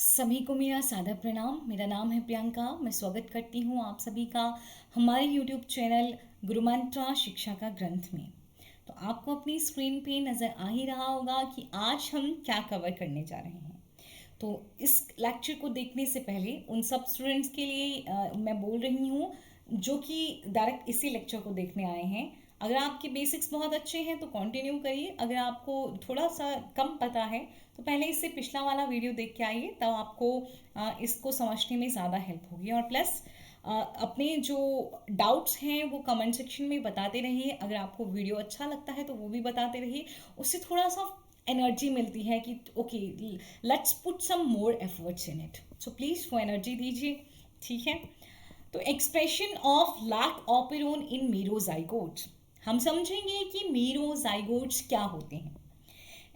सभी को मेरा सादर प्रणाम। मेरा नाम है प्रियंका। मैं स्वागत करती हूँ आप सभी का हमारे YouTube चैनल गुरुमंत्रा शिक्षा का ग्रंथ में। तो आपको अपनी स्क्रीन पे नज़र आ ही रहा होगा कि आज हम क्या कवर करने जा रहे हैं। तो इस लेक्चर को देखने से पहले उन सब स्टूडेंट्स के लिए मैं बोल रही हूँ जो कि डायरेक्ट इसी लेक्चर को देखने आए हैं। अगर आपके बेसिक्स बहुत अच्छे हैं तो कंटिन्यू करिए। अगर आपको थोड़ा सा कम पता है तो पहले इससे पिछला वाला वीडियो देख के आइए, तब आपको इसको समझने में ज़्यादा हेल्प होगी। और प्लस अपने जो डाउट्स हैं वो कमेंट सेक्शन में बताते रहिए। अगर आपको वीडियो अच्छा लगता है तो वो भी बताते रहिए। उससे थोड़ा सा एनर्जी मिलती है कि okay, let's put some more efforts in it. So please वो एनर्जी दीजिए, ठीक है। तो expression of lac operon in merozygotes, हम समझेंगे कि मीरोजाइगोट्स क्या होते हैं।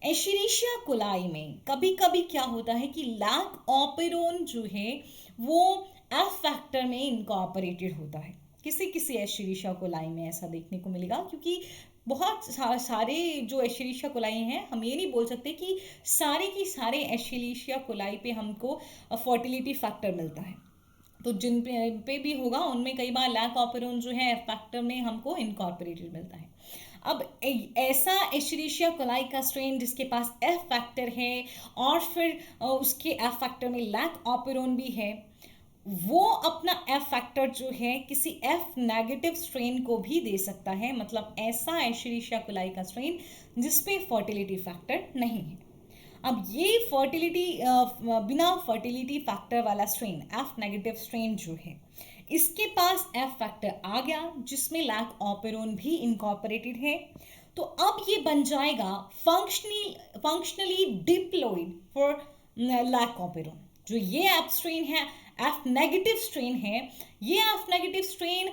एशेरिशिया कोलाई में कभी कभी क्या होता है कि लैक ऑपेरोन जो है वो एफ फैक्टर में इनकॉर्पोरेटेड होता है। किसी किसी एशेरिशिया कोलाई में ऐसा देखने को मिलेगा, क्योंकि बहुत सारे जो एशेरिशिया कोलाई हैं, हम ये नहीं बोल सकते कि सारे की सारे एशेरिशिया कोलाई पे हमको फर्टिलिटी फैक्टर मिलता है। तो जिन पे भी होगा उनमें कई बार लैक ऑपेरोन जो है एफ फैक्टर में हमको इनकॉर्पोरेटेड मिलता है। अब ऐसा एशेरिशिया कोलाई का स्ट्रेन जिसके पास एफ फैक्टर है और फिर उसके एफ फैक्टर में लैक ऑपेरोन भी है, वो अपना एफ फैक्टर जो है किसी एफ नेगेटिव स्ट्रेन को भी दे सकता है। मतलब ऐसा एशेरिशिया कोलाई का स्ट्रेन जिसपे फर्टिलिटी फैक्टर नहीं है। अब ये बिना फर्टिलिटी फैक्टर वाला स्ट्रेन, एफ नेगेटिव स्ट्रेन जो है, इसके पास एफ फैक्टर आ गया जिसमें लैक ऑपेरोन भी इनकॉर्पोरेटेड है। तो अब ये बन जाएगा functionally diploid for lac operon. जो ये एफ स्ट्रेन है, एफ नेगेटिव स्ट्रेन है, ये F negative strain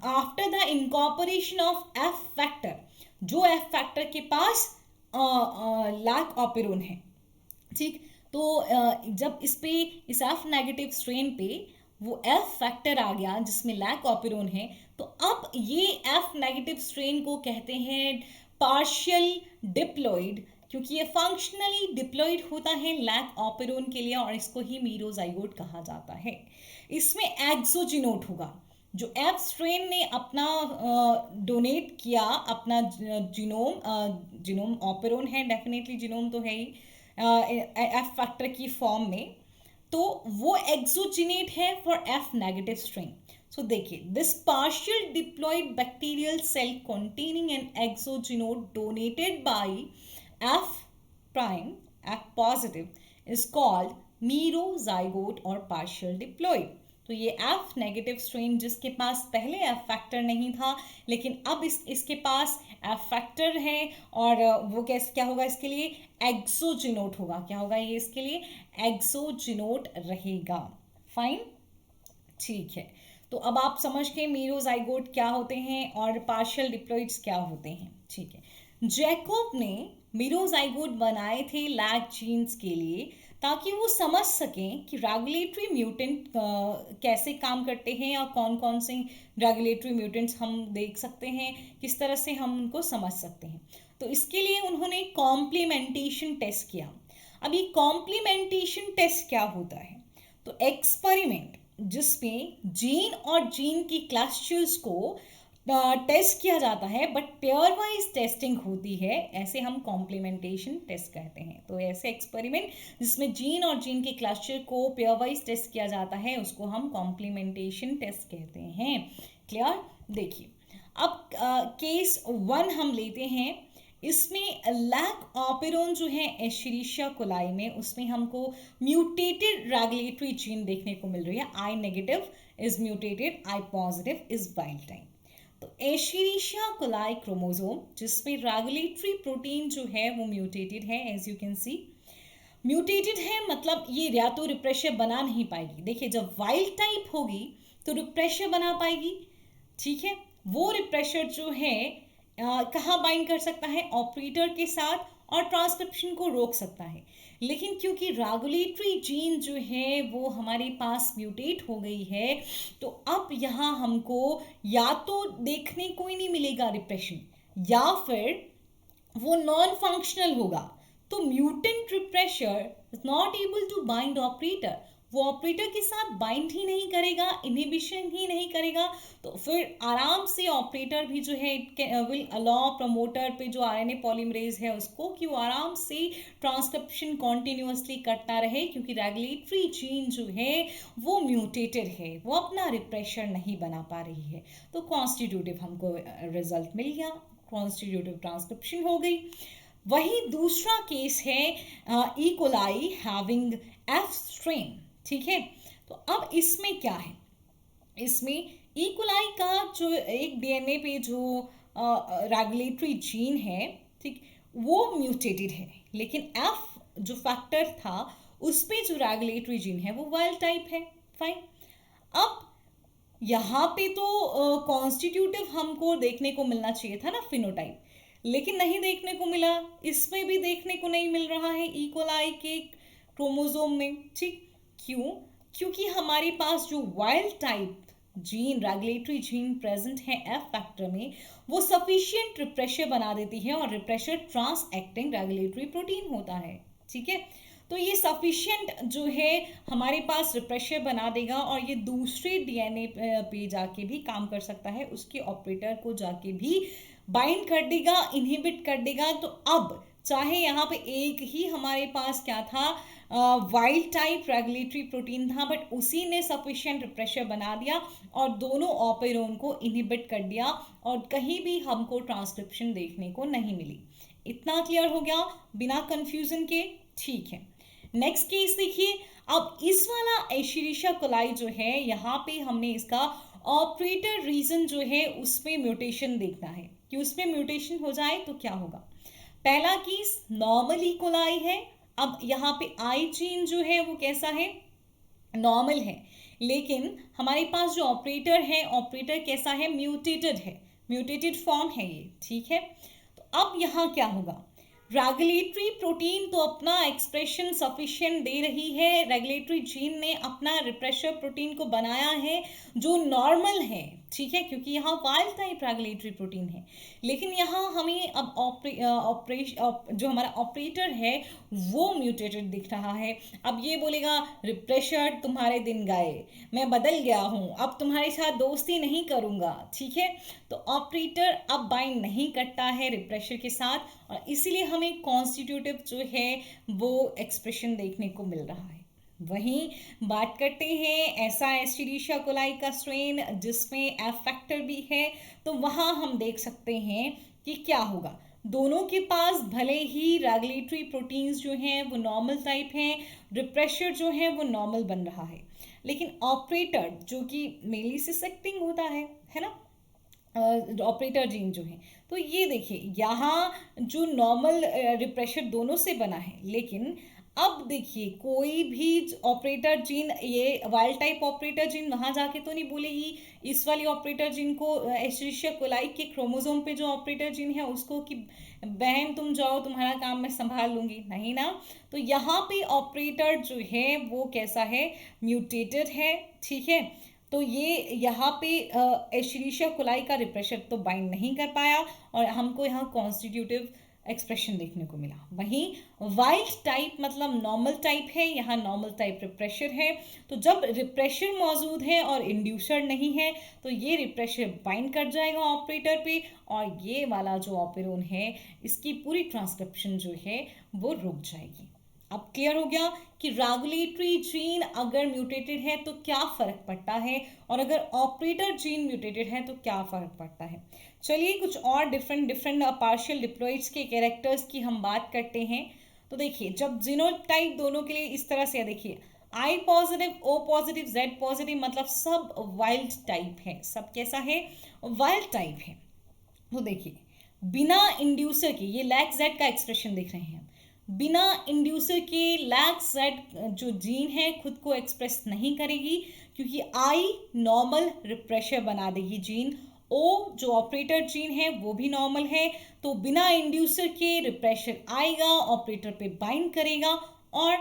after the incorporation of F factor, जो एफ फैक्टर के पास लैक ऑपेरोन है, ठीक। तो जब इस एफ नेगेटिव स्ट्रेन पे वो एफ फैक्टर आ गया जिसमें लैक ऑपेरोन है, तो अब ये एफ नेगेटिव स्ट्रेन को कहते हैं पार्शियल डिप्लॉइड, क्योंकि ये फंक्शनली डिप्लॉइड होता है लैक ऑपेरोन के लिए, और इसको ही मीरोजाइगोट कहा जाता है। इसमें एक्सोजिनोट होगा। जो एफ स्ट्रेन ने अपना डोनेट किया, अपना जीनोम ऑपेरोन है, डेफिनेटली जीनोम तो है ही एफ फैक्टर की फॉर्म में, तो वो एक्सोजिनेट है for F negative strain. So देखिए, this partial diploid bacterial cell containing an exogenode donated by F prime, F positive is called merozygote और partial diploid। तो ये एफ नेगेटिव स्ट्रेन जिसके पास पहले एफ फैक्टर नहीं था, लेकिन अब इसके पास एफ फैक्टर है, और वो कैसे क्या होगा इसके लिए, एक्सोजिनोट होगा। क्या होगा ये इसके लिए, एक्सोजिनोट रहेगा। फाइन, ठीक है। तो अब आप समझ गए मीरोजाइगोट क्या होते हैं और पार्शियल डिप्लॉइड्स क्या होते हैं, ठीक है। जैकोब ने मीरोजाइगोट बनाए थे लैक जीन्स के लिए, ताकि वो समझ सकें कि रेगुलेटरी म्यूटेंट कैसे काम करते हैं और कौन कौन से रेगुलेटरी म्यूटेंट्स हम देख सकते हैं, किस तरह से हम उनको समझ सकते हैं। तो इसके लिए उन्होंने कॉम्प्लीमेंटेशन टेस्ट किया। अब ये कॉम्प्लीमेंटेशन टेस्ट क्या होता है, तो एक्सपेरिमेंट जिसमें जीन और जीन की क्लस्टर्स को टेस्ट किया जाता है, बट पेयर वाइज टेस्टिंग होती है, ऐसे हम कॉम्प्लीमेंटेशन टेस्ट कहते हैं। तो ऐसे एक्सपेरिमेंट जिसमें जीन और जीन के क्लस्टर को पेयर वाइज टेस्ट किया जाता है उसको हम कॉम्प्लीमेंटेशन टेस्ट कहते हैं। क्लियर। देखिए, अब केस 1 हम लेते हैं। इसमें लैक ऑपेरोन जो है एशेरिशिया कोलाई में, उसमें हमको म्यूटेटेड रेगुलेटरी जीन देखने को मिल रही है। I negative is mutated, I positive is wild type. तो एशेरिशिया कोलाई क्रोमोसोम जिसमें रेगुलेटरी प्रोटीन जो है वो म्यूटेटेड है, as you can see. Mutated है मतलब ये या तो रिप्रेशर बना नहीं पाएगी। देखिए, जब वाइल्ड टाइप होगी तो रिप्रेशर बना पाएगी, ठीक है। वो रिप्रेशर जो है कहाँ बाइंड कर सकता है, ऑपरेटर के साथ, और ट्रांसक्रिप्शन को रोक सकता है। लेकिन क्योंकि रेगुलेटरी जीन जो है वो हमारे पास म्यूटेट हो गई है, तो अब यहाँ हमको या तो देखने को ही नहीं मिलेगा रिप्रेशन, या फिर वो नॉन फंक्शनल होगा। तो mutant repressor is not able to bind operator, वो ऑपरेटर के साथ बाइंड ही नहीं करेगा, इनहिबिशन ही नहीं करेगा, तो फिर आराम से ऑपरेटर भी जो है इट विल अलाउ प्रमोटर पे जो आरएनए पॉलीमरेज है उसको कि वो आराम से ट्रांसक्रिप्शन कॉन्टिन्यूसली करता रहे, क्योंकि रेगुलेटरी जीन जो है वो म्यूटेटेड है, वो अपना रिप्रेशर नहीं बना पा रही है। तो कॉन्स्टिट्यूटिव हमको रिजल्ट मिल गया, कॉन्स्टिट्यूटिव ट्रांसक्रिप्शन हो गई। वही दूसरा केस है E coli having F strain, ठीक है। तो अब इसमें क्या है, इसमें ई कोलाई का जो एक डीएनए पे जो रेगुलेटरी जीन है, ठीक, वो म्यूटेटेड है, लेकिन एफ जो फैक्टर था उस पे जो रेगुलेटरी जीन है वो वाइल्ड टाइप है। फाइन। अब यहाँ पे तो कॉन्स्टिट्यूटिव हमको देखने को मिलना चाहिए था ना, फिनोटाइप, लेकिन नहीं देखने को मिला, इसमें भी देखने को नहीं मिल रहा है ई कोलाई के क्रोमोसोम में, ठीक। क्यों? क्योंकि हमारे पास जो wild type gene, regulatory gene present है एफ फैक्टर में, वो सफिशिएंट रिप्रेशर बना देती है, और repressor trans acting regulatory protein होता है, ठीक है। तो ये सफिशिएंट जो है हमारे पास रिप्रेशर बना देगा, और ये दूसरे डीएनए पे जाके भी काम कर सकता है, उसके ऑपरेटर को जाके भी बाइंड कर देगा, इनहिबिट कर देगा। तो अब चाहे यहाँ पे एक ही हमारे पास क्या था, वाइल्ड टाइप रेगुलेटरी प्रोटीन था, बट उसी ने सफिशिएंट रिप्रेशर बना दिया और दोनों ऑपेरोन को इनहिबिट कर दिया, और कहीं भी हमको ट्रांसक्रिप्शन देखने को नहीं मिली। इतना क्लियर हो गया बिना कंफ्यूजन के? ठीक है। नेक्स्ट केस देखिए। अब इस वाला एशेरिशिया कोलाई जो है, यहाँ पे हमने इसका ऑपरेटर रीजन जो है उसमें म्यूटेशन देखना है कि उसमें म्यूटेशन हो जाए तो क्या होगा। पहला केस नॉर्मल ई कोलाई है। अब यहाँ पे आई जीन जो है वो कैसा है, नॉर्मल है, लेकिन हमारे पास जो ऑपरेटर है, ऑपरेटर कैसा है, म्यूटेटेड है, म्यूटेटेड फॉर्म है ये, ठीक है। तो अब यहाँ क्या होगा, रेगुलेटरी प्रोटीन तो अपना एक्सप्रेशन सफिशिएंट दे रही है, रेगुलेटरी जीन ने अपना रिप्रेशर प्रोटीन को बनाया है जो नॉर्मल है, ठीक है, क्योंकि यहाँ वाइल्ड टाइप रेगुलेटरी प्रोटीन है। लेकिन यहाँ हमें अब जो हमारा ऑपरेटर है वो म्यूटेटेड दिख रहा है। अब ये बोलेगा रिप्रेशर तुम्हारे दिन गए, मैं बदल गया हूँ, अब तुम्हारे साथ दोस्ती नहीं करूँगा, ठीक है। तो ऑपरेटर अब बाइंड नहीं करता है रिप्रेशर के साथ, और इसीलिए हमें कॉन्स्टिट्यूटिव जो है वो एक्सप्रेशन देखने को मिल रहा है। वहीं बात करते हैं ऐसा एस्चेरिशिया कोलाई का स्ट्रेन जिसमें एफ फैक्टर भी है, तो वहाँ हम देख सकते हैं कि क्या होगा। दोनों के पास भले ही रेगुलेटरी प्रोटीन्स जो हैं वो नॉर्मल टाइप हैं, रिप्रेशर जो है वो नॉर्मल बन रहा है, लेकिन ऑपरेटर जो कि मेनली सिसेक्टिंग होता है ना, ऑपरेटर जीन जो है, तो ये देखिए यहाँ जो नॉर्मल रिप्रेशर दोनों से बना है, लेकिन अब देखिए कोई भी ऑपरेटर जीन, ये वाइल्ड टाइप ऑपरेटर जीन वहाँ जाके तो नहीं बोलेगी इस वाली ऑपरेटर जीन को, एस्चेरिशिया कोलाई के क्रोमोसोम पे जो ऑपरेटर जीन है उसको कि बहन तुम जाओ, तुम्हारा काम मैं संभाल लूँगी, नहीं ना। तो यहाँ पे ऑपरेटर जो है वो कैसा है, म्यूटेटेड है, ठीक है। तो ये यहाँ पे एस्चेरिशिया कोलाई का रिप्रेशर तो बाइंड नहीं कर पाया, और हमको यहाँ कॉन्स्टिट्यूटिव एक्सप्रेशन देखने को मिला। वहीं वाइल्ड टाइप मतलब नॉर्मल टाइप है, यहाँ नॉर्मल टाइप रिप्रेशर है, तो जब रिप्रेशर मौजूद है और इंड्यूसर नहीं है तो ये रिप्रेशर बाइंड कर जाएगा ऑपरेटर पे, और ये वाला जो ऑपेरोन है इसकी पूरी ट्रांसक्रिप्शन जो है वो रुक जाएगी। अब क्लियर हो गया कि रेगुलेटरी जीन अगर म्यूटेटेड है तो क्या फ़र्क पड़ता है, और अगर ऑपरेटर जीन म्यूटेटेड है तो क्या फ़र्क पड़ता है। चलिए कुछ और डिफरेंट पार्शियल डिप्लॉइड्स के कैरेक्टर्स की हम बात करते हैं। तो देखिए जब जीनोटाइप दोनों के लिए इस तरह से, देखिए I positive, O positive, Z positive, मतलब सब वाइल्ड टाइप है, सब कैसा है, वाइल्ड टाइप है। तो देखिए बिना इंड्यूसर के, ये लैक जेड का एक्सप्रेशन देख रहे हैं, बिना इंड्यूसर के लैक जेड जो जीन है खुद को एक्सप्रेस नहीं करेगी, क्योंकि आई नॉर्मल रिप्रेशर बना देगी जीन, ओ जो ऑपरेटर जीन है वो भी नॉर्मल है, तो बिना इंड्यूसर के रिप्रेशर आएगा, ऑपरेटर पे बाइंड करेगा और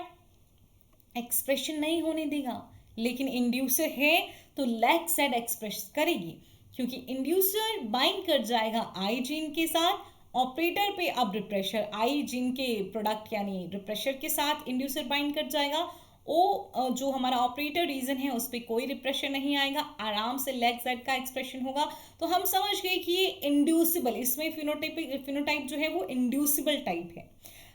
एक्सप्रेशन नहीं होने देगा। लेकिन इंड्यूसर है तो लैक जेड एक्सप्रेस करेगी, क्योंकि इंड्यूसर बाइंड कर जाएगा आई जीन के साथ ऑपरेटर पे अब रिप्रेशर आई जीन के प्रोडक्ट यानी रिप्रेशर के साथ इंड्यूसर बाइंड कर जाएगा। ओ जो हमारा ऑपरेटर रीजन है उस पर कोई रिप्रेशर नहीं आएगा, आराम से लेग जेड का एक्सप्रेशन होगा। तो हम समझ गए कि ये इंड्यूसिबल, इसमें फिनोटाइप जो है वो इंड्यूसिबल टाइप है।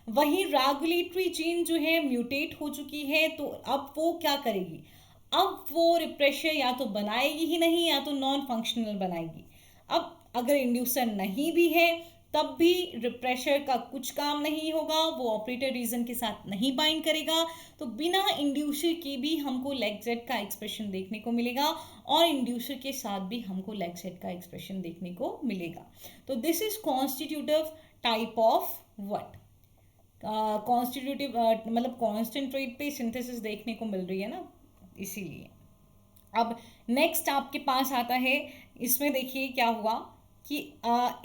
वहीं रेगुलेटरी जीन जो है म्यूटेट हो चुकी है, तो अब वो क्या करेगी, अब वो रिप्रेशर या तो बनाएगी ही नहीं या तो नॉन फंक्शनल बनाएगी। अब अगर इंड्यूसर नहीं भी है तब भी रिप्रेशर का कुछ काम नहीं होगा, वो ऑपरेटर रीजन के साथ नहीं बाइंड करेगा। तो बिना इंड्यूसर के भी हमको लेग जेड का एक्सप्रेशन देखने को मिलेगा और इंड्यूसर के साथ भी हमको लेग जेड का एक्सप्रेशन देखने को मिलेगा। तो this is constitutive type of what, constitutive मतलब कॉन्सेंट्रेट पे सिंथेसिस देखने को मिल रही है ना, इसीलिए। अब नेक्स्ट आपके पास आता है, इसमें देखिए क्या हुआ कि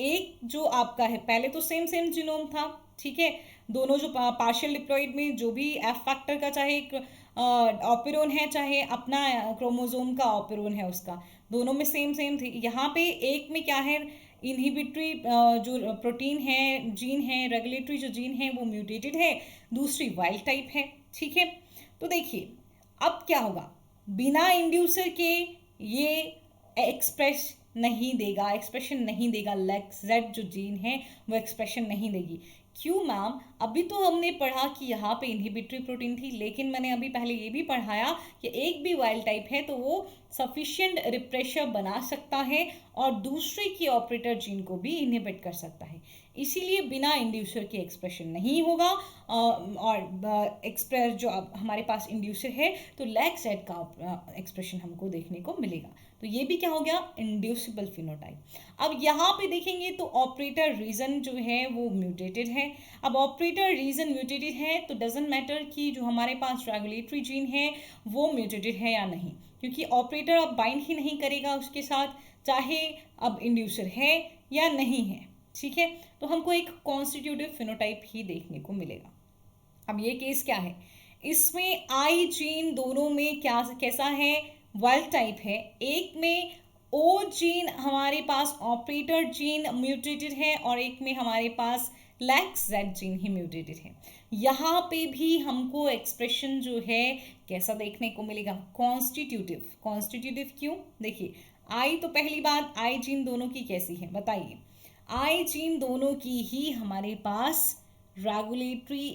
एक जो आपका है, पहले तो सेम जीनोम था, ठीक है, दोनों जो पार्शियल डिप्लॉइड में जो भी एफ फैक्टर का चाहे एक ऑपेरोन है चाहे अपना क्रोमोसोम का ऑपेरोन है उसका, दोनों में सेम थे। यहाँ पे एक में क्या है, इनहिबिटरी जो प्रोटीन है, जीन है, रेगुलेटरी जो जीन है वो म्यूटेटेड है, दूसरी वाइल्ड टाइप है, ठीक है। तो देखिए अब क्या होगा, बिना इंड्यूसर के ये एक्सप्रेशन नहीं देगा, लेग जेड जो जीन है वो एक्सप्रेशन नहीं देगी। क्यों मैम, अभी तो हमने पढ़ा कि यहाँ पे इनहिबिटरी प्रोटीन थी, लेकिन मैंने अभी पहले ये भी पढ़ाया कि एक भी वाइल्ड टाइप है तो वो सफिशिएंट रिप्रेशर बना सकता है और दूसरे की ऑपरेटर जीन को भी इनहिबिट कर सकता है, इसीलिए बिना इंड्यूसर के एक्सप्रेशन नहीं होगा। और एक्सप्रेस जो अब हमारे पास इंड्यूसर है तो लेग जेड का एक्सप्रेशन हमको देखने को मिलेगा। तो ये भी क्या हो गया, इंड्यूसिबल फिनोटाइप। अब यहाँ पे देखेंगे तो ऑपरेटर रीजन जो है वो म्यूटेटेड है। अब ऑपरेटर रीजन म्यूटेटेड है तो डजेंट मैटर कि जो हमारे पास रेगुलेटरी जीन है वो म्यूटेटेड है या नहीं, क्योंकि ऑपरेटर अब बाइंड ही नहीं करेगा उसके साथ, चाहे अब इंड्यूसर है या नहीं है, ठीक है। तो हमको एक कॉन्स्टिट्यूटिव फिनोटाइप ही देखने को मिलेगा। अब ये केस क्या है, इसमें आई जीन दोनों में क्या कैसा है, वाइल्ड टाइप है। एक में ओ जीन हमारे पास ऑपरेटर जीन म्यूटेटेड है और एक में हमारे पास लेग जेड जीन ही म्यूटेटेड है। यहाँ पे भी हमको एक्सप्रेशन जो है कैसा देखने को मिलेगा, कॉन्स्टिट्यूटिव क्यों, देखिए आई तो पहली बात, आई जीन दोनों की कैसी है बताइए, आई जीन दोनों की ही हमारे पास रेगुलेटरी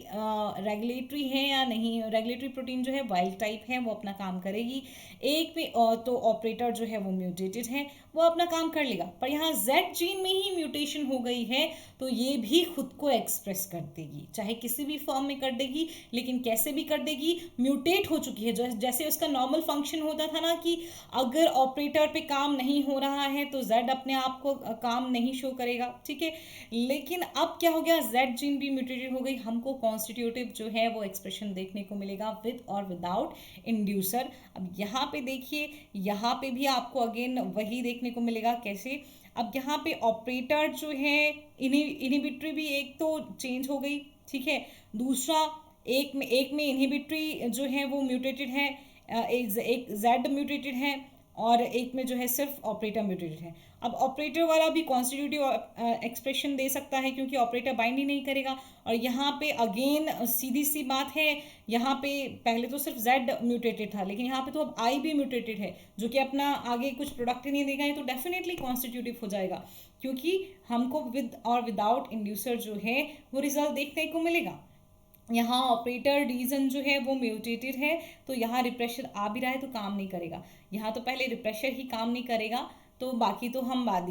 है या नहीं, रेगुलेटरी प्रोटीन जो है वाइल्ड टाइप है वो अपना काम करेगी। एक में तो ऑपरेटर जो है वो म्यूटेटेड है, वो अपना काम कर लेगा, पर यहाँ जेड जीन में ही म्यूटेशन हो गई है तो ये भी खुद को एक्सप्रेस कर देगी, चाहे किसी भी फॉर्म में कर देगी, लेकिन कैसे भी कर देगी, म्यूटेट हो चुकी है। जैसे उसका नॉर्मल फंक्शन होता था ना कि अगर ऑपरेटर पे काम नहीं हो रहा है तो जेड अपने आप को काम नहीं शो करेगा, ठीक है, लेकिन अब क्या हो गया, जेड जीन भी म्यूटेटेड हो गई, हमको कॉन्स्टिट्यूटिव जो है वो एक्सप्रेशन देखने को मिलेगा विद और विदाउट इंड्यूसर। अब यहाँ पे देखिए, यहाँ पे भी आपको अगेन वही देखने को मिलेगा, कैसे, अब यहाँ पे ऑपरेटर जो है इनहिबिटरी भी एक तो चेंज हो गई, ठीक है, दूसरा एक में इनहिबिटरी जो है वो म्यूटेटेड है, एक जेड म्यूटेटेड है और एक में जो है सिर्फ ऑपरेटर म्यूटेटेड है। अब ऑपरेटर वाला भी कॉन्स्टिट्यूटिव एक्सप्रेशन दे सकता है क्योंकि ऑपरेटर बाइंड ही नहीं करेगा। और यहाँ पे अगेन सीधी सी बात है, यहाँ पे पहले तो सिर्फ जेड म्यूटेटेड था, लेकिन यहाँ पे तो अब आई भी म्यूटेटेड है जो कि अपना आगे कुछ प्रोडक्ट ही नहीं देगा, है तो डेफिनेटली कॉन्स्टिट्यूटिव हो जाएगा, क्योंकि हमको विद और विदाउट इंड्यूसर जो है वो रिजल्ट देखने को मिलेगा। यहाँ ऑपरेटर रीजन जो है वो म्यूटेटेड है तो यहाँ रिप्रेशर आ भी रहा है तो काम नहीं करेगा, यहाँ तो पहले रिप्रेशर ही काम नहीं करेगा तो बाकी तो हम बात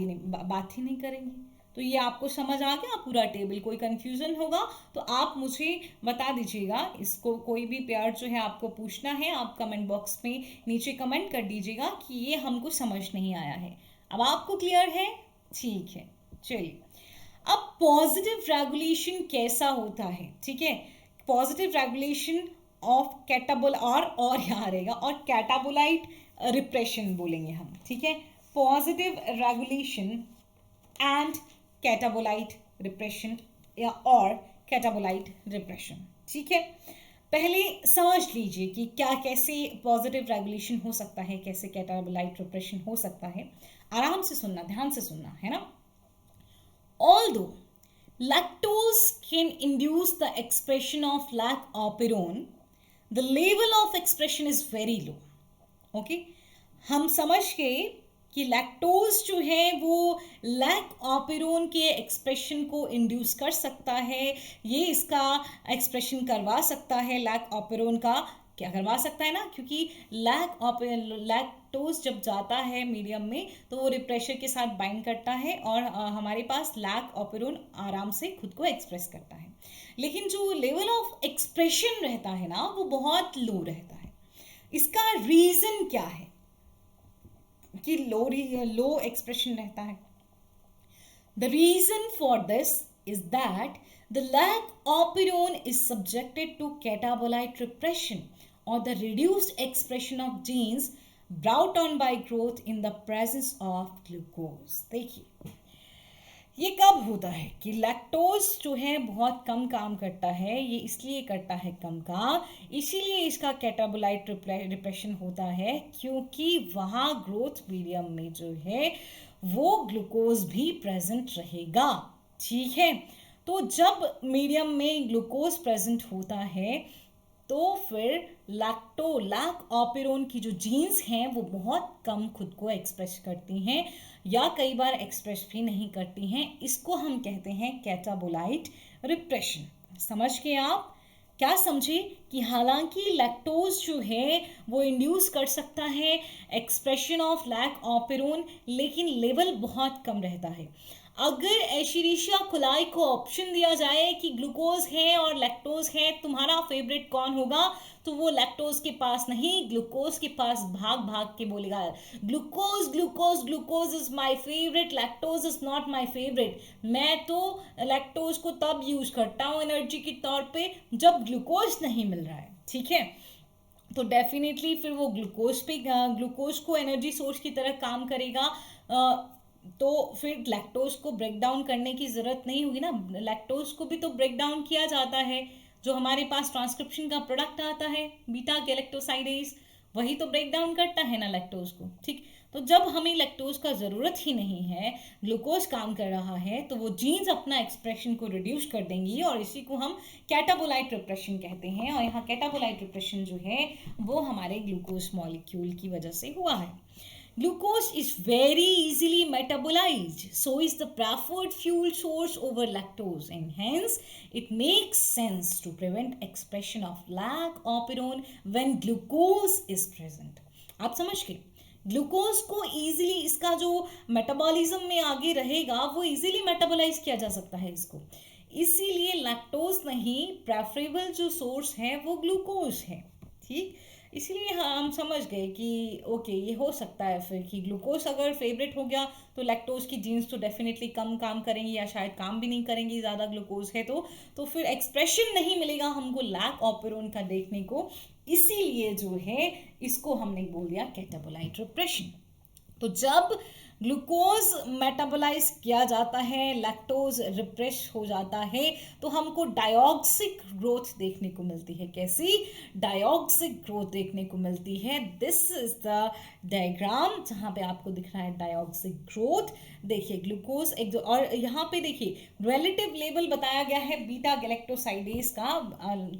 ही नहीं करेंगे। तो ये आपको समझ आ गया पूरा टेबल, कोई कंफ्यूजन होगा तो आप मुझे बता दीजिएगा, इसको कोई भी पेयर जो है आपको पूछना है आप कमेंट बॉक्स में नीचे कमेंट कर दीजिएगा कि ये हमको समझ नहीं आया है। अब आपको क्लियर है, ठीक है, चलिए। अब पॉजिटिव रेगुलेशन कैसा होता है, ठीक है, पॉजिटिव रेगुलेशन ऑफ कैटाबोल और यहाँ रहेगा और कैटाबोलाइट रिप्रेशन बोलेंगे हम, ठीक है, पॉजिटिव रेगुलेशन एंड कैटाबोलाइट रिप्रेशन या और कैटाबोलाइट रिप्रेशन, ठीक है। पहले समझ लीजिए कि क्या कैसे पॉजिटिव रेगुलेशन हो सकता है, कैसे कैटाबोलाइट रिप्रेशन हो सकता है, आराम से सुनना, ध्यान से सुनना है ना। Although lactose can induce the expression of lactoferrin. The level of expression is very low. Okay हम समझ गए कि लैक्टोज जो है वो लैक्टोपेरोन के एक्सप्रेशन को इंड्यूस कर सकता है, ये इसका एक्सप्रेशन करवा सकता है लैक्टोपेरोन का, क्या करवा सकता है ना, क्योंकि लैक्टोज जब जाता है मीडियम में तो वो रिप्रेशर के साथ बाइंड करता है और हमारे पास लैक्टोपेरोन आराम से खुद को एक्सप्रेस करता है। लेकिन जो लेवल ऑफ एक्सप्रेशन रहता है ना वो बहुत लो रहता है। इसका रीजन क्या है कि लो एक्सप्रेशन रहता है? The reason for this is that the lactoferrin is subjected to catabolite repression or the reduced expression of genes brought on by growth in the presence of glucose। देखिए ये कब होता है कि लैक्टोज जो है बहुत कम काम करता है, ये इसलिए करता है कम काम, इसीलिए इसका कैटाबोलाइट रिप्रेशन होता है क्योंकि वहाँ ग्रोथ मीडियम में जो है वो ग्लूकोज भी प्रेजेंट रहेगा। ठीक है, तो जब मीडियम में ग्लूकोज प्रेजेंट होता है तो फिर लैक्टोपेरोन की जो जीन्स हैं वो बहुत कम खुद को एक्सप्रेस करती हैं या कई बार एक्सप्रेस भी नहीं करती हैं। इसको हम कहते हैं कैटाबोलाइट रिप्रेशन। समझ के आप क्या समझे कि हालांकि लैक्टोज जो है वो इंड्यूस कर सकता है एक्सप्रेशन ऑफ लैक्टोपेरोन, लेकिन लेवल बहुत कम रहता है। अगर एशेरिशिया कोलाई को ऑप्शन दिया जाए कि ग्लूकोज है और लैक्टोज है, तुम्हारा फेवरेट कौन होगा, तो वो लैक्टोज के पास नहीं ग्लूकोज के पास भाग भाग के बोलेगा glucose glucose glucose is my favourite, lactose is not my favourite. मैं तो लैक्टोज को तब यूज करता हूँ एनर्जी के तौर पे जब ग्लूकोज नहीं मिल रहा है। ठीक है, तो डेफिनेटली फिर वो ग्लूकोज को एनर्जी सोर्स की तरह काम करेगा, तो फिर लैक्टोज को ब्रेक डाउन करने की ज़रूरत नहीं होगी ना। लैक्टोज को भी तो ब्रेक डाउन किया जाता है, जो हमारे पास ट्रांसक्रिप्शन का प्रोडक्ट आता है बीटा गैलेक्टोसाइडेज, वही तो ब्रेक डाउन करता है ना लैक्टोज को। ठीक, तो जब हमें लैक्टोज का ज़रूरत ही नहीं है, ग्लूकोज काम कर रहा है, तो वो जीन्स अपना एक्सप्रेशन को रिड्यूस कर देंगी और इसी को हम कैटाबोलाइट रिप्रेशन कहते हैं। और यहाँ कैटाबोलाइट रिप्रेशन जो है वो हमारे ग्लूकोज मॉलिक्यूल की वजह से हुआ है। Glucose is very easily metabolized, so is the preferred fuel source over lactose, and hence it makes sense to prevent expression of lactoferrin when glucose is present। आप समझ गए, ग्लूकोज को इजीली इसका जो मेटाबॉलिज्म में आगे रहेगा वो इजीली मेटाबोलाइज किया जा सकता है इसको, इसीलिए लैक्टोज नहीं, प्रेफरेबल जो सोर्स है वो ग्लूकोज है। ठीक, इसलिए हम समझ गए कि ओके ये हो सकता है फिर कि ग्लूकोज अगर फेवरेट हो गया तो लैक्टोज की जीन्स तो डेफिनेटली कम काम करेंगी या शायद काम भी नहीं करेंगी, ज़्यादा ग्लूकोज है तो फिर एक्सप्रेशन नहीं मिलेगा हमको लैक्टोपेरोन का देखने को, इसीलिए जो है इसको हमने बोल दिया कैटाबोलाइट रिप्रेशन। तो जब ग्लूकोज मेटाबोलाइज किया जाता है, लैक्टोज रिप्रेस हो जाता है, तो हमको डायोक्सिक ग्रोथ देखने को मिलती है। कैसी डायोक्सिक ग्रोथ देखने को मिलती है? दिस इज द डायग्राम जहाँ पे आपको दिख रहा है डायोक्सिक ग्रोथ। देखिए ग्लूकोज एक, और यहाँ पे देखिए रिलेटिव लेवल बताया गया है बीटा गैलेक्टोसाइडेज का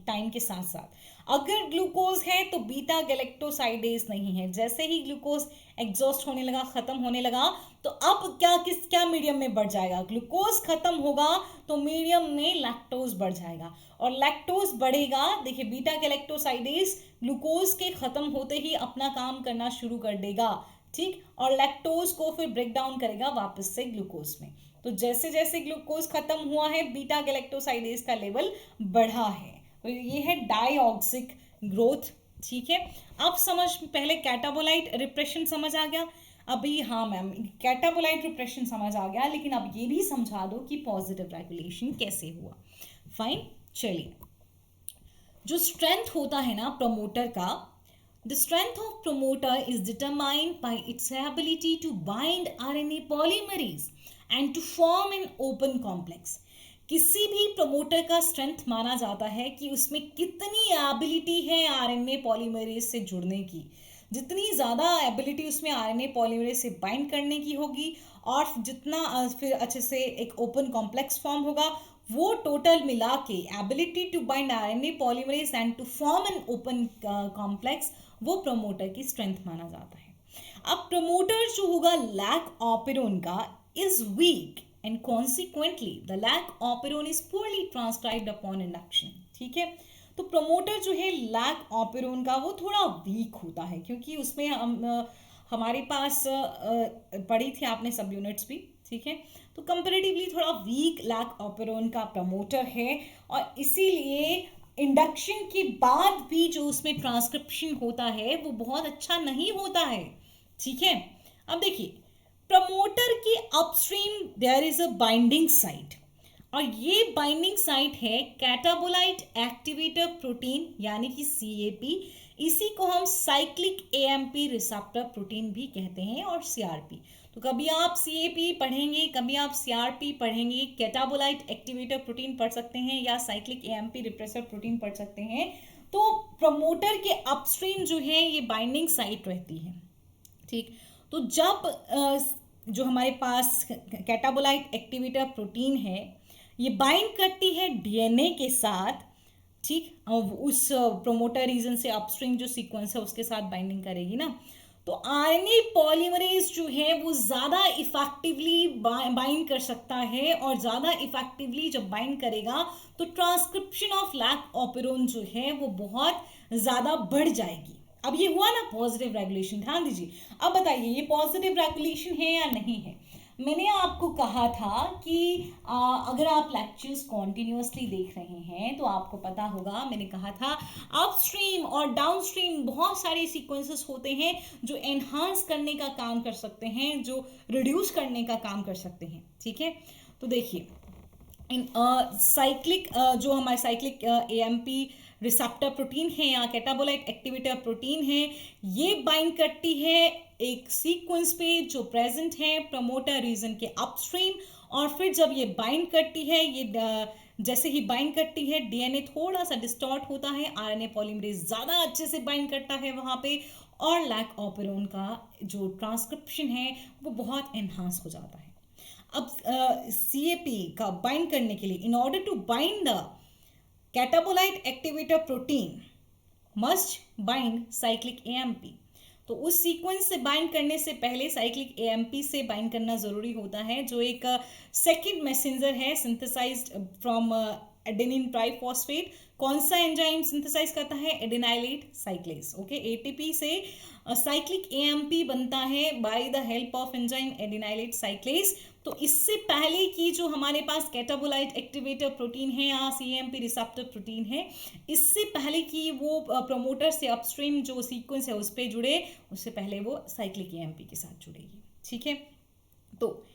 टाइम के साथ साथ। अगर ग्लूकोज है तो बीटा गैलेक्टोसाइडेज नहीं है। जैसे ही ग्लूकोज एग्जॉस्ट होने लगा, खत्म होने लगा, तो अब क्या मीडियम में बढ़ जाएगा? ग्लूकोज खत्म होगा तो मीडियम में लैक्टोज बढ़ जाएगा, और लैक्टोज बढ़ेगा। देखिए बीटा गैलेक्टोसाइडेज ग्लूकोज के खत्म होते ही अपना काम करना शुरू कर देगा। ठीक, और लैक्टोज को फिर ब्रेक डाउन करेगा वापस से ग्लूकोज में। तो जैसे जैसे ग्लूकोज खत्म हुआ है बीटा गैलेक्टोसाइडेज का लेवल बढ़ा है, तो ये है डायोक्सिक ग्रोथ। ठीक है, अब समझ, पहले कैटाबोलाइट रिप्रेशन समझ आ गया, अभी हाँ मैम कैटाबोलाइट रिप्रेशन समझ आ गया, लेकिन अब ये भी समझा दो कि पॉजिटिव रेगुलेशन कैसे हुआ। फाइन, चलिए, जो स्ट्रेंथ होता है ना प्रमोटर का, the strength of promoter is determined by its ability to bind RNA polymerase and to form an open complex. किसी भी प्रमोटर का स्ट्रेंथ माना जाता है कि उसमें कितनी एबिलिटी है आरएनए पॉलीमरेज से जुड़ने की। जितनी ज़्यादा एबिलिटी उसमें आरएनए पॉलीमरेज से बाइंड करने की होगी और जितना फिर अच्छे से एक ओपन कॉम्प्लेक्स फॉर्म होगा, वो टोटल मिला के ability to bind RNA polymerase and to form an open complex, वो प्रमोटर की स्ट्रेंथ माना जाता है। अब प्रमोटर जो होगा लैक ऑपेरोन का is weak and consequently the lac operon is poorly transcribed upon induction. ठीक है, तो प्रमोटर जो है लैक ऑपेरोन का वो थोड़ा वीक होता है, क्योंकि उसमें हमारे पास पढ़ी थी आपने सब यूनिट्स भी। ठीक है, तो कंपेरेटिवली थोड़ा वीक लैक ऑपेरोन का प्रमोटर है, और इसीलिए इंडक्शन के बाद भी जो उसमें ट्रांसक्रिप्शन होता है वो बहुत अच्छा नहीं होता है। ठीक है, अब देखिए प्रमोटर के upstream there is a binding site, और ये बाइंडिंग साइट है कैटाबोलाइट एक्टिवेटर प्रोटीन यानी कि CAP। इसी को हम साइक्लिक AMP रिसेप्टर प्रोटीन भी कहते हैं, और CRP। तो कभी आप CAP पढ़ेंगे, कभी आप CRP पढ़ेंगे, कैटाबोलाइट एक्टिवेटर प्रोटीन पढ़ सकते हैं या साइक्लिक AMP रिप्रेसर प्रोटीन पढ़ सकते हैं। तो प्रमोटर के अपस्ट्रीम जो है ये बाइंडिंग साइट रहती है। ठीक, तो जब जो हमारे पास कैटाबोलाइट एक्टिवेटर प्रोटीन है ये बाइंड करती है DNA के साथ, ठीक, उस प्रोमोटर रीजन से अपस्ट्रीम जो सीक्वेंस है उसके साथ बाइंडिंग करेगी ना, तो RNA पॉलीमरेज जो है वो ज़्यादा इफेक्टिवली बाइंड कर सकता है, और ज़्यादा इफेक्टिवली जब बाइंड करेगा तो ट्रांसक्रिप्शन ऑफ लैक ऑपेरोन जो है वो बहुत ज़्यादा बढ़ जाएगी। अब ये हुआ ना पॉजिटिव रेगुलेशन, ध्यान दीजिए। अब बताइए ये पॉजिटिव रेगुलेशन है या नहीं है। मैंने आपको कहा था कि अगर आप लेक्चर्स कॉन्टिन्यूसली देख रहे हैं तो आपको पता होगा, मैंने कहा था अपस्ट्रीम और डाउनस्ट्रीम बहुत सारे सीक्वेंसेस होते हैं जो एनहांस करने का काम कर सकते हैं, जो रिड्यूस करने का काम कर सकते हैं। ठीक है, तो देखिए इन साइक्लिक जो हमारे साइक्लिक AMP रिसेप्टर प्रोटीन है या कैटाबोलाइट एक्टिवेटर प्रोटीन है, ये बाइंड करती है एक सीक्वेंस पे जो प्रेजेंट है प्रमोटर रीजन के अपस्ट्रीम, और फिर जब ये बाइंड करती है, ये जैसे ही बाइंड करती है DNA थोड़ा सा डिस्टॉर्ट होता है, RNA पॉलीमरेज ज़्यादा अच्छे से बाइंड करता है वहाँ पे, और लैक ऑपेरोन का जो ट्रांसक्रिप्शन है वो बहुत एनहांस हो जाता है। अब CAP का बाइंड करने के लिए, in order to bind the catabolite activator protein must bind cyclic AMP। तो उस सीक्वेंस से बाइंड करने से पहले साइक्लिक AMP से बाइंड करना जरूरी होता है, जो एक सेकेंड मैसेंजर है सिंथेसाइज्ड फ्रॉम एडेनिन ट्राइफॉस्फेट। कौन सा एंजाइम सिंथेसाइज करता है? Adenylate cyclase. ओके, ATP से साइक्लिक AMP बनता है by the help of enzyme adenylate cyclase. तो इससे पहले की जो हमारे पास कैटाबोलाइट एक्टिवेटर प्रोटीन है या CAMP रिसेप्टर प्रोटीन है, इससे पहले कि वो प्रमोटर से अपस्ट्रीम जो सीक्वेंस है उस पर जुड़े, उससे पहले वो साइक्लिक AMP के साथ जुड़ेगी। ठीक है, तो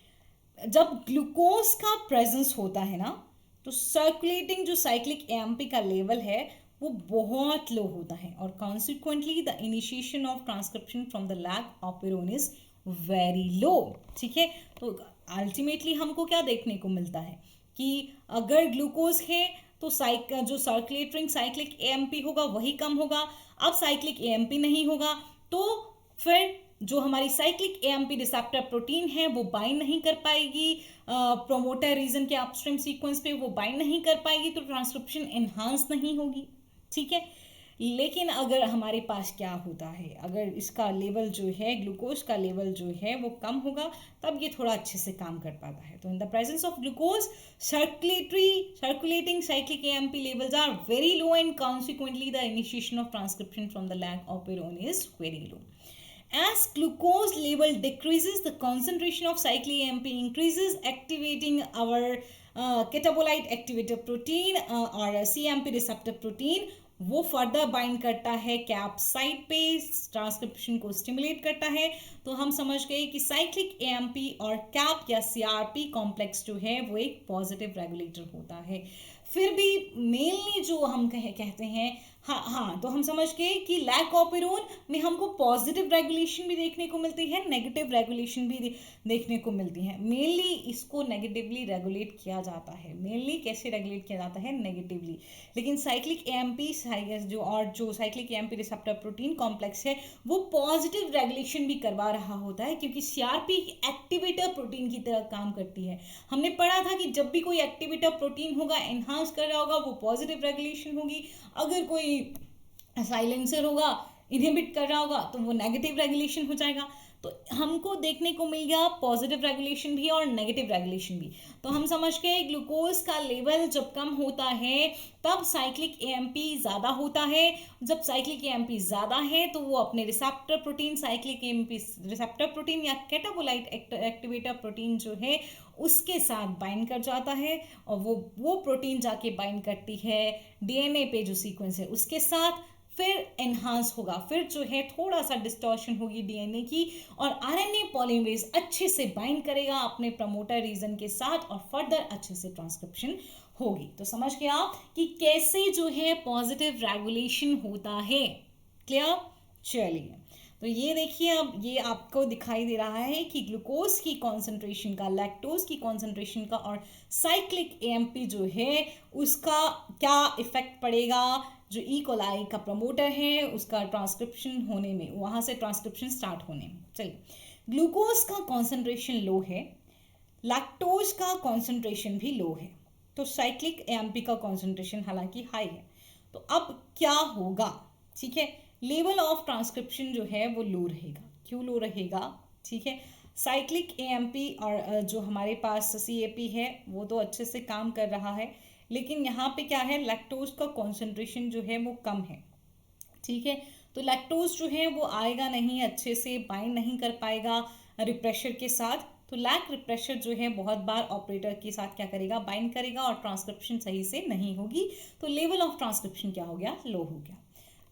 जब ग्लूकोज का प्रेजेंस होता है ना, तो सर्कुलेटिंग जो साइक्लिक AMP का लेवल है वो बहुत लो होता है, और consequently the initiation of transcription from the lac operon is very low. ठीक है, तो अल्टीमेटली हमको क्या देखने को मिलता है कि अगर ग्लूकोज है तो जो सर्कुलेटिंग साइक्लिक AMP होगा वही कम होगा। अब साइक्लिक AMP नहीं होगा तो फिर जो हमारी साइक्लिक AMP रिसेप्टर प्रोटीन है वो बाइंड नहीं कर पाएगी प्रोमोटर रीजन के अपस्ट्रीम सीक्वेंस पे, वो बाइंड नहीं कर पाएगी, तो ट्रांसक्रिप्शन एनहांस नहीं होगी। ठीक है, लेकिन अगर हमारे पास क्या होता है, अगर इसका लेवल जो है ग्लूकोज का लेवल जो है वो कम होगा, तब ये थोड़ा अच्छे से काम कर पाता है। तो in the presence of glucose circulating cyclic AMP levels are very low and consequently the initiation of transcription from the lac operon is very low. As glucose level decreases, the concentration of cyclic AMP increases, activating our catabolite activator protein or CAMP receptor protein. वो further bind करता है cap site पे, transcription को stimulate करता है। तो हम समझ गए कि साइक्लिक AMP और कैप या CRP कॉम्प्लेक्स जो है वो एक पॉजिटिव रेगुलेटर होता है। फिर भी मेनली जो हम कहते हैं हाँ हाँ, तो हम समझ गए कि लैक ऑफ आयरन में हमको पॉजिटिव रेगुलेशन भी देखने को मिलती है, नेगेटिव रेगुलेशन भी देखने को मिलती है। मेनली इसको नेगेटिवली रेगुलेट किया जाता है। मेनली कैसे रेगुलेट किया जाता है? नेगेटिवली। लेकिन साइक्लिक एएमपी जो cyclic AMP receptor protein complex है वो पॉजिटिव रेगुलेशन भी करवा रहा होता है, क्योंकि सीआरपी एक्टिवेटर प्रोटीन की तरह काम करती है। हमने पढ़ा था कि जब भी कोई एक्टिवेटर प्रोटीन होगा, एनहांस कर रहा होगा, वो पॉजिटिव रेगुलेशन होगी। अगर कोई साइलेंसर होगा, इनहिबिट कर रहा होगा, तो वो नेगेटिव रेगुलेशन हो जाएगा। तो हमको देखने को मिल गया पॉजिटिव रेगुलेशन भी और नेगेटिव रेगुलेशन भी। तो हम समझ गए ग्लूकोज का लेवल जब कम होता है तब साइक्लिक एएमपी ज़्यादा होता है। जब साइक्लिक एएमपी ज़्यादा है तो वो अपने receptor protein, cyclic AMP receptor protein या कैटाबोलाइट एक्टिवेटर प्रोटीन जो है उसके साथ बाइंड कर जाता है, और वो प्रोटीन जाके बाइंड करती है डीएनए पे जो सीक्वेंस है उसके साथ, फिर एनहांस होगा, फिर जो है थोड़ा सा डिस्टॉर्शन होगी डीएनए की, और आरएनए पॉलीमरेज अच्छे से बाइंड करेगा अपने प्रमोटर रीजन के साथ और फर्दर अच्छे से ट्रांसक्रिप्शन होगी। तो समझ गए आप कि कैसे जो है पॉजिटिव रेगुलेशन होता है। क्लियर? चलिए, तो ये देखिए, अब ये आपको दिखाई दे रहा है कि ग्लूकोज की कॉन्सेंट्रेशन का, लैक्टोज की कॉन्सेंट्रेशन का और साइक्लिक एएमपी जो है उसका क्या इफेक्ट पड़ेगा। जो ई कोलाई का प्रमोटर है उसका ट्रांसक्रिप्शन होने में, वहाँ से ट्रांसक्रिप्शन स्टार्ट होने में। चलिए, ग्लूकोज का कॉन्सेंट्रेशन लो है, लैक्टोज का कॉन्सेंट्रेशन भी लो है, तो साइक्लिक एएमपी का कॉन्सेंट्रेशन हालांकि हाई है। तो अब क्या होगा? ठीक है, लेवल ऑफ ट्रांसक्रिप्शन जो है वो लो रहेगा। क्यों लो रहेगा? ठीक है, साइक्लिक एएमपी और जो हमारे पास सीएपी है वो तो अच्छे से काम कर रहा है, लेकिन यहाँ पे क्या है, लैक्टोज का कॉन्सेंट्रेशन जो है वो कम है। ठीक है, तो लैक्टोज जो है वो आएगा नहीं, अच्छे से बाइंड नहीं कर पाएगा रिप्रेशर के साथ। तो लैक रिप्रेशर जो है बहुत बार ऑपरेटर के साथ क्या करेगा, बाइंड करेगा और ट्रांसक्रिप्शन सही से नहीं होगी। तो लेवल ऑफ ट्रांसक्रिप्शन क्या हो गया, लो हो गया।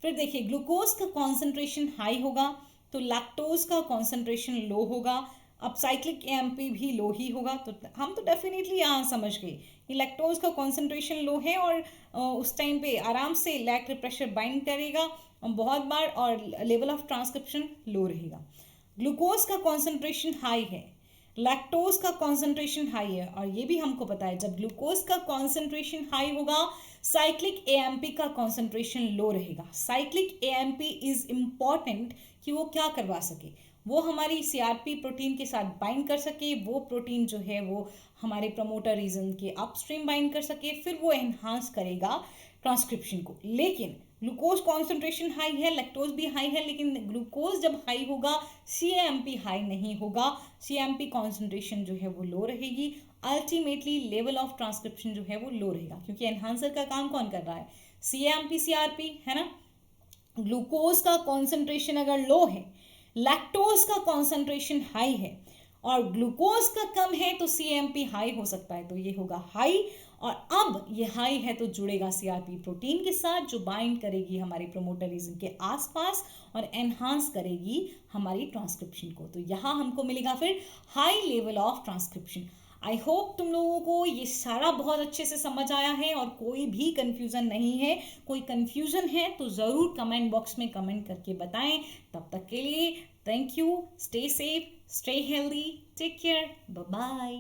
फिर देखिए, ग्लूकोज का कॉन्सेंट्रेशन हाई होगा तो लैक्टोज का कॉन्सेंट्रेशन लो होगा। अब साइक्लिक एएमपी भी लो ही होगा, तो हम तो डेफिनेटली यहाँ समझ गए कि लैक्टोज का कॉन्सेंट्रेशन लो है और उस टाइम पे आराम से लैक रिप्रेशर बाइंड करेगा बहुत बार और लेवल ऑफ ट्रांसक्रिप्शन लो रहेगा। ग्लूकोज का कॉन्सेंट्रेशन हाई है, लैक्टोज का कॉन्सेंट्रेशन हाई है, और ये भी हमको पता है जब ग्लूकोज का कॉन्सेंट्रेशन हाई होगा साइक्लिक एएमपी का कॉन्सेंट्रेशन लो रहेगा। साइक्लिक एएमपी इज इम्पॉर्टेंट कि वो क्या करवा सके, वो हमारी सीआरपी प्रोटीन के साथ बाइंड कर सके, वो प्रोटीन जो है वो हमारे प्रमोटर रीजन के अपस्ट्रीम बाइंड कर सके, फिर वो एनहांस करेगा ट्रांसक्रिप्शन को। लेकिन ग्लूकोज कॉन्सेंट्रेशन हाई है, लैक्टोज भी हाई है, लेकिन ग्लूकोज जब हाई होगा सीएमपी हाई नहीं होगा, सीएमपी कॉन्सेंट्रेशन जो है वो लो रहेगी। अल्टीमेटली लेवल ऑफ ट्रांसक्रिप्शन जो है वो लो रहेगा, क्योंकि एनहांसर का काम कौन कर रहा है, सीएमपी सीआरपी है ना। ग्लूकोज का कॉन्सेंट्रेशन अगर लो है, लैक्टोज का कॉन्सेंट्रेशन हाई है और ग्लूकोज का कम है, तो सीएमपी हाई हो सकता है, तो ये होगा हाई। और अब ये हाई है तो जुड़ेगा सीआरपी प्रोटीन के साथ, जो बाइंड करेगी हमारे प्रमोटर रीजन के आसपास और एनहांस करेगी हमारी ट्रांसक्रिप्शन को। तो यहाँ हमको मिलेगा फिर high level of transcription. I hope तुम लोगों को ये सारा बहुत अच्छे से समझ आया है और कोई भी कंफ्यूजन नहीं है। कोई कंफ्यूजन है तो ज़रूर कमेंट बॉक्स में कमेंट करके बताएं। तब तक के लिए thank you, stay safe, stay healthy, take care, bye bye.